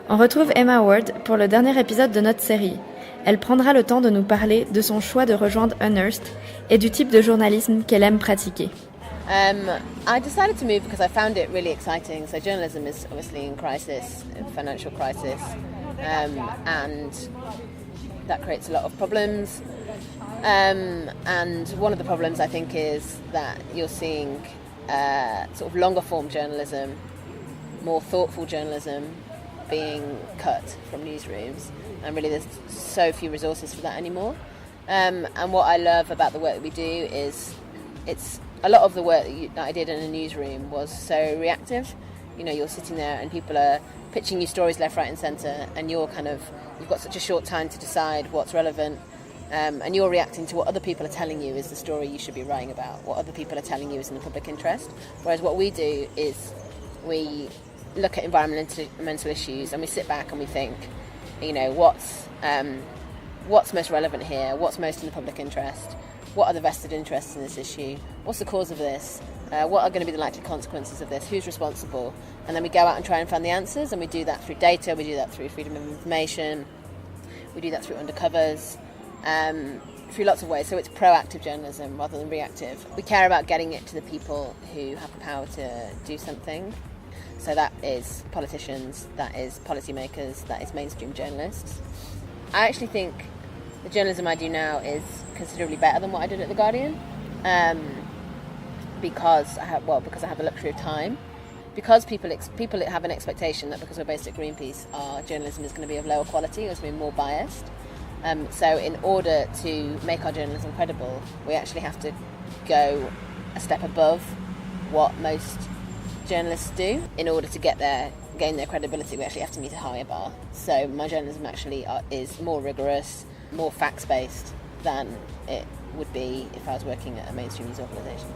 On retrouve Emma Ward pour le dernier épisode de notre série. Elle prendra le temps de nous parler de son choix de rejoindre Unearthed et du type de journalisme qu'elle aime pratiquer. I decided to move because I found it really exciting. So journalism is obviously in crisis, financial crisis, and that creates a lot of problems. And one of the problems I think is that you're seeing sort of longer form journalism, more thoughtful journalism being cut from newsrooms, and really there's so few resources for that anymore. And what I love about the work that we do is it's a lot of the work that I did in a newsroom was so reactive. You know, you're sitting there and people are pitching you stories left, right and centre, and you've got such a short time to decide what's relevant, and you're reacting to what other people are telling you is the story you should be writing about, what other people are telling you is in the public interest. Whereas what we do is we look at environmental issues and we sit back and we think, you know, what's most relevant here, what's most in the public interest, what are the vested interests in this issue, what's the cause of this, what are going to be the likely consequences of this, who's responsible, and then we go out and try and find the answers, and we do that through data, we do that through freedom of information, we do that through undercovers, through lots of ways. So it's proactive journalism rather than reactive. We care about getting it to the people who have the power to do something. So that is politicians, that is policymakers, that is mainstream journalists. I actually think the journalism I do now is considerably better than what I did at The Guardian, because I have the luxury of time, because people have an expectation that because we're based at Greenpeace, our journalism is going to be of lower quality, or it's going to be more biased. So in order to make our journalism credible, we actually have to go a step above what most journalists do. In order to gain their credibility, we actually have to meet a higher bar. So my journalism actually is more rigorous, more facts-based than it would be if I was working at a mainstream news organisation.